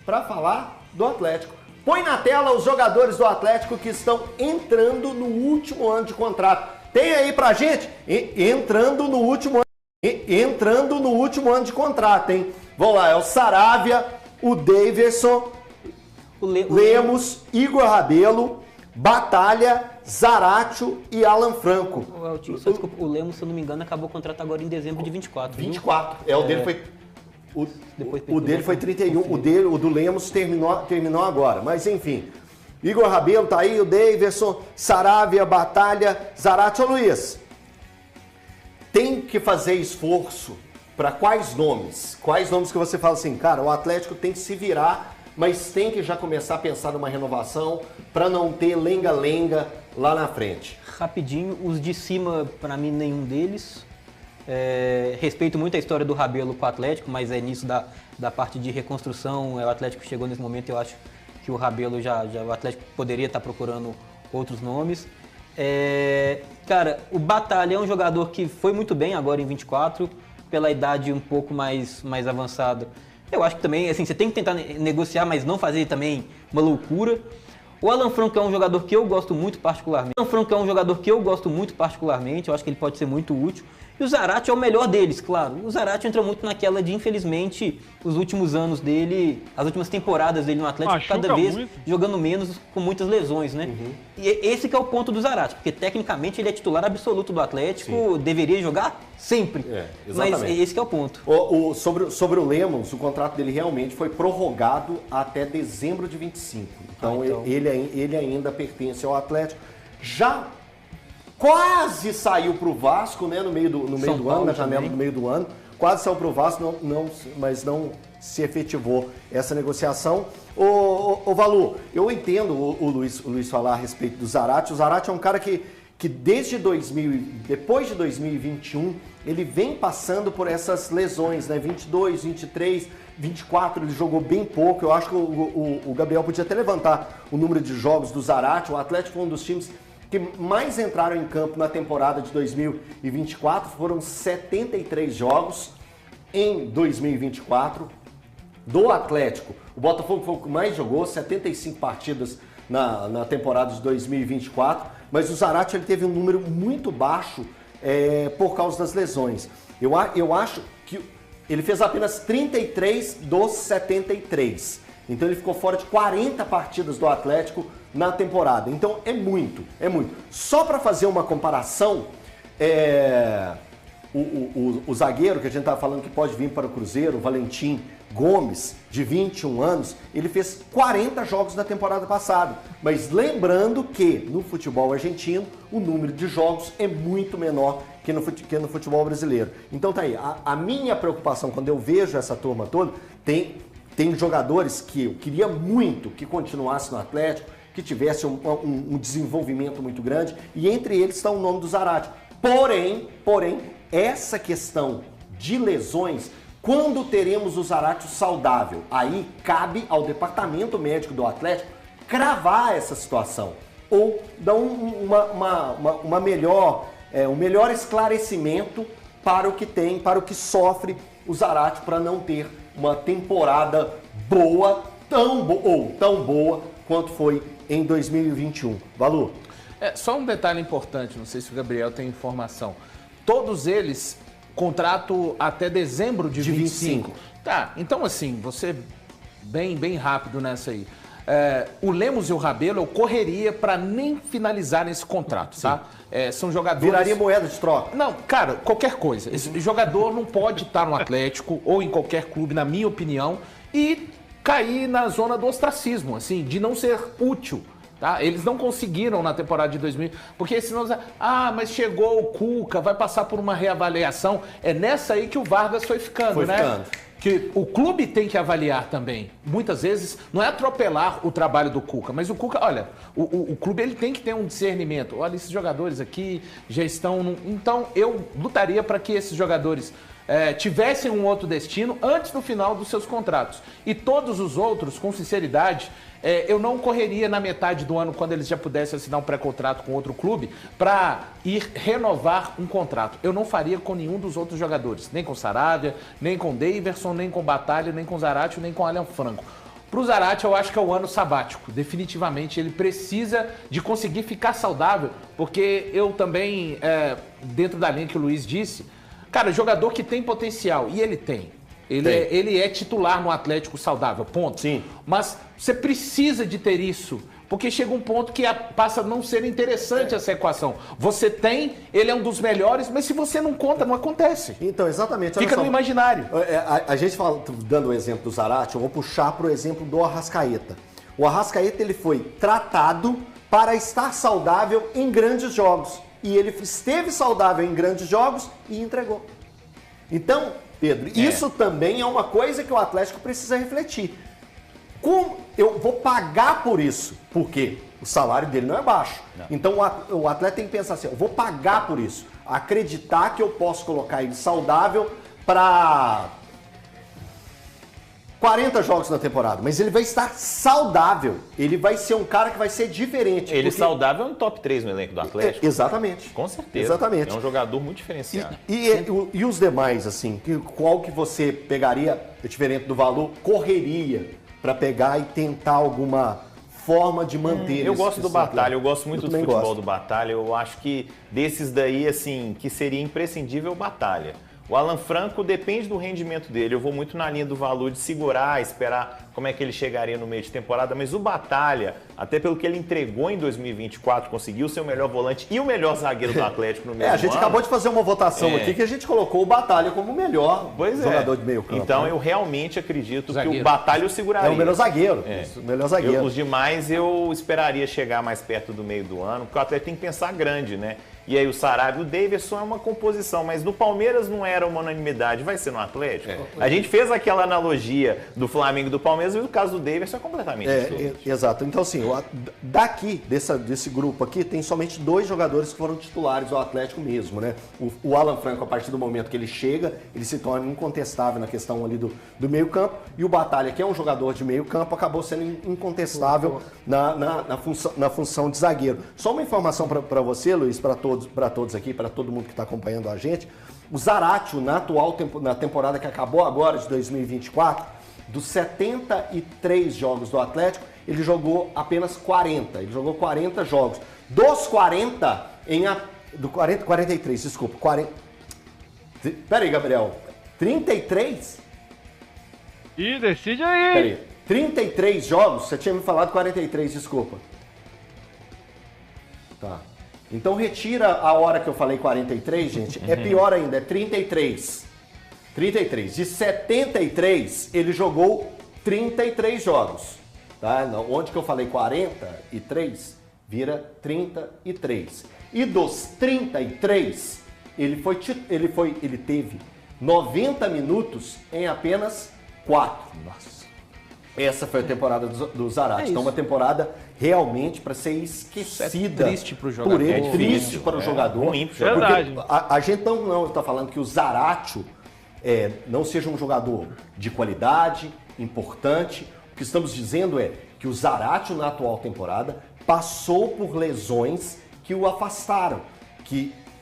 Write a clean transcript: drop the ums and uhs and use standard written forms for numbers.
para falar do Atlético. Põe na tela os jogadores do Atlético que estão entrando no último ano de contrato. Tem aí pra gente? Entrando no último ano de contrato, hein? Vamos lá, é o Saravia, o Daverson, o Lemos, Igor Rabelo, Batalha, Zaratio e Alan Franco. Desculpa, o Lemos, se eu não me engano, acabou o contrato agora em dezembro de 24. 24. O dele foi... O dele foi 31, o do Lemos terminou agora. Mas enfim, Igor Rabelo tá aí, o Daverson, Saravia, Batalha, Zaratio. Ô Luiz, tem que fazer esforço para quais nomes? Quais nomes que você fala assim, cara, o Atlético tem que se virar, mas tem que já começar a pensar numa renovação para não ter lenga-lenga lá na frente? Rapidinho, os de cima, para mim, nenhum deles. Respeito muito a história do Rabelo com o Atlético, mas é nisso da parte de reconstrução. O Atlético chegou nesse momento, eu acho que o Rabelo o Atlético poderia estar procurando outros nomes. Cara, o Batalha é um jogador que foi muito bem agora em 24, pela idade um pouco mais avançada. Eu acho que também, assim, você tem que tentar negociar, mas não fazer também uma loucura. O Alan Franco é um jogador que eu gosto muito particularmente. Eu acho que ele pode ser muito útil. E o Zaratio é o melhor deles, claro. O Zaratio entra muito naquela de, infelizmente, os últimos anos dele, as últimas temporadas dele no Atlético, cada vez jogando menos, com muitas lesões, né? Uhum. E esse que é o ponto do Zaratio, porque tecnicamente ele é titular absoluto do Atlético, deveria jogar sempre. Mas esse que é o ponto. Sobre o Lemos, o contrato dele realmente foi prorrogado até dezembro de 25. Então, ele ainda pertence ao Atlético. Já quase saiu para o Vasco, né, no meio do ano, na janela do meio do ano. Quase saiu para o Vasco, mas não se efetivou essa negociação. Ô Valu, eu entendo o Luiz falar a respeito do Zaratio. O Zaratio é um cara que desde depois de 2021, ele vem passando por essas lesões, né? 22, 23, 24, ele jogou bem pouco. Eu acho que o Gabriel podia até levantar o número de jogos do Zaratio. O Atlético foi um dos times que mais entraram em campo na temporada de 2024, foram 73 jogos em 2024 do Atlético. O Botafogo foi o que mais jogou, 75 partidas na temporada de 2024, mas o Zaratio ele teve um número muito baixo por causa das lesões. Eu acho que ele fez apenas 33 dos 73, então ele ficou fora de 40 partidas do Atlético na temporada. Então é muito. Só para fazer uma comparação, o zagueiro que a gente estava falando que pode vir para o Cruzeiro, o Valentim Gomes, de 21 anos, ele fez 40 jogos na temporada passada. Mas lembrando que no futebol argentino o número de jogos é muito menor que no futebol brasileiro. Então tá aí, a minha preocupação quando eu vejo essa turma toda, tem jogadores que eu queria muito que continuasse no Atlético, que tivesse um desenvolvimento muito grande, e entre eles está o nome do Zaratio. Porém, essa questão de lesões, quando teremos o Zaratio saudável, aí cabe ao departamento médico do Atlético cravar essa situação, ou dar um melhor esclarecimento para o que tem, para o que sofre o Zaratio, para não ter uma temporada boa, tão boa quanto foi em 2021. Valu? Só um detalhe importante, não sei se o Gabriel tem informação. Todos eles, contrato até dezembro de 25. Tá, então assim, você bem rápido nessa aí. O Lemos e o Rabelo eu correria para nem finalizar esse contrato, tá? São jogadores... Viraria moeda de troca? Não, cara, qualquer coisa. Esse jogador não pode estar no Atlético ou em qualquer clube, na minha opinião, e cair na zona do ostracismo, assim, de não ser útil. Tá? Eles não conseguiram na temporada de 2000, porque senão, mas chegou o Cuca, vai passar por uma reavaliação. É nessa aí que o Vargas foi ficando, né? Que o clube tem que avaliar também. Muitas vezes, não é atropelar o trabalho do Cuca, mas o Cuca, olha, o clube ele tem que ter um discernimento. Olha, esses jogadores aqui já estão... Então, eu lutaria para que esses jogadores tivessem um outro destino antes do final dos seus contratos. E todos os outros, com sinceridade, eu não correria na metade do ano, quando eles já pudessem assinar um pré-contrato com outro clube, para ir renovar um contrato. Eu não faria com nenhum dos outros jogadores, nem com Saravia, nem com Daverson, nem com Batalha, nem com Zaratio, nem com Alan Franco. Pro Zarate, eu acho que é o ano sabático. Definitivamente, ele precisa de conseguir ficar saudável, porque eu também, dentro da linha que o Luiz disse, cara, jogador que tem potencial, e ele tem. Ele é titular no Atlético saudável, ponto. Sim. Mas você precisa de ter isso, porque chega um ponto que passa a não ser interessante essa equação. Você tem, ele é um dos melhores, mas se você não conta, não acontece. Então, exatamente. Fica no imaginário. A gente fala, dando o exemplo do Zarate, eu vou puxar para o exemplo do Arrascaeta. O Arrascaeta ele foi tratado para estar saudável em grandes jogos. E ele esteve saudável em grandes jogos e entregou. Então, Pedro, isso também é uma coisa que o Atlético precisa refletir. Como eu vou pagar por isso? Porque o salário dele não é baixo. Não. Então o atleta tem que pensar assim, eu vou pagar por isso. Acreditar que eu posso colocar ele saudável para 40 jogos na temporada, mas ele vai estar saudável. Ele vai ser um cara que vai ser diferente. Ele saudável é um top 3 no elenco do Atlético. Exatamente. Com certeza. Exatamente. É um jogador muito diferenciado. E os demais, assim, qual que você pegaria, diferente do valor, correria para pegar e tentar alguma forma de manter? Eu gosto do Batalha, eu gosto muito do futebol do Batalha. Eu acho que desses daí, assim, que seria imprescindível o Batalha. O Alan Franco depende do rendimento dele. Eu vou muito na linha do valor de segurar, esperar como é que ele chegaria no meio de temporada. Mas o Batalha, até pelo que ele entregou em 2024, conseguiu ser o melhor volante e o melhor zagueiro do Atlético no mesmo ano. A gente acabou de fazer uma votação aqui que a gente colocou o Batalha como o melhor jogador de meio campo. Então eu realmente acredito que o Batalha o seguraria. É o melhor zagueiro. O melhor zagueiro. Os demais eu esperaria chegar mais perto do meio do ano, porque o Atlético tem que pensar grande, né? E aí o Sarabia e o Davidson é uma composição, mas no Palmeiras não era uma unanimidade, vai ser no Atlético? A gente fez aquela analogia do Flamengo e do Palmeiras, e o caso do Davidson é completamente diferente. Exato. Então, assim, daqui, desse grupo aqui, tem somente 2 jogadores que foram titulares do Atlético mesmo, né? O Alan Franco, a partir do momento que ele chega, ele se torna incontestável na questão ali do meio campo, e o Batalha, que é um jogador de meio campo, acabou sendo incontestável na função de zagueiro. Só uma informação para você, Luiz, para todos aqui, para todo mundo que está acompanhando a gente. O Zarate, na temporada que acabou agora, de 2024, dos 73 jogos do Atlético, ele jogou apenas 40. Ele jogou 40 jogos. Dos 40, 43, desculpa. Peraí, Gabriel. 33? Ih, decide aí. Peraí. 33 jogos? Você tinha me falado 43, desculpa. Tá. Então retira a hora que eu falei 43, gente. É pior ainda, é 33. 33. De 73, ele jogou 33 jogos. Tá? Onde que eu falei 43, vira 33. E dos 33, ele teve 90 minutos em apenas 4. Nossa. Essa foi a temporada do Zarate. Então, uma temporada realmente para ser esquecida. É triste para o jogador. Por ele, triste para o jogador. Ruim pro jogador. Porque a gente não está falando que o Zarate não seja um jogador de qualidade, importante. O que estamos dizendo é que o Zarate, na atual temporada, passou por lesões que o afastaram, que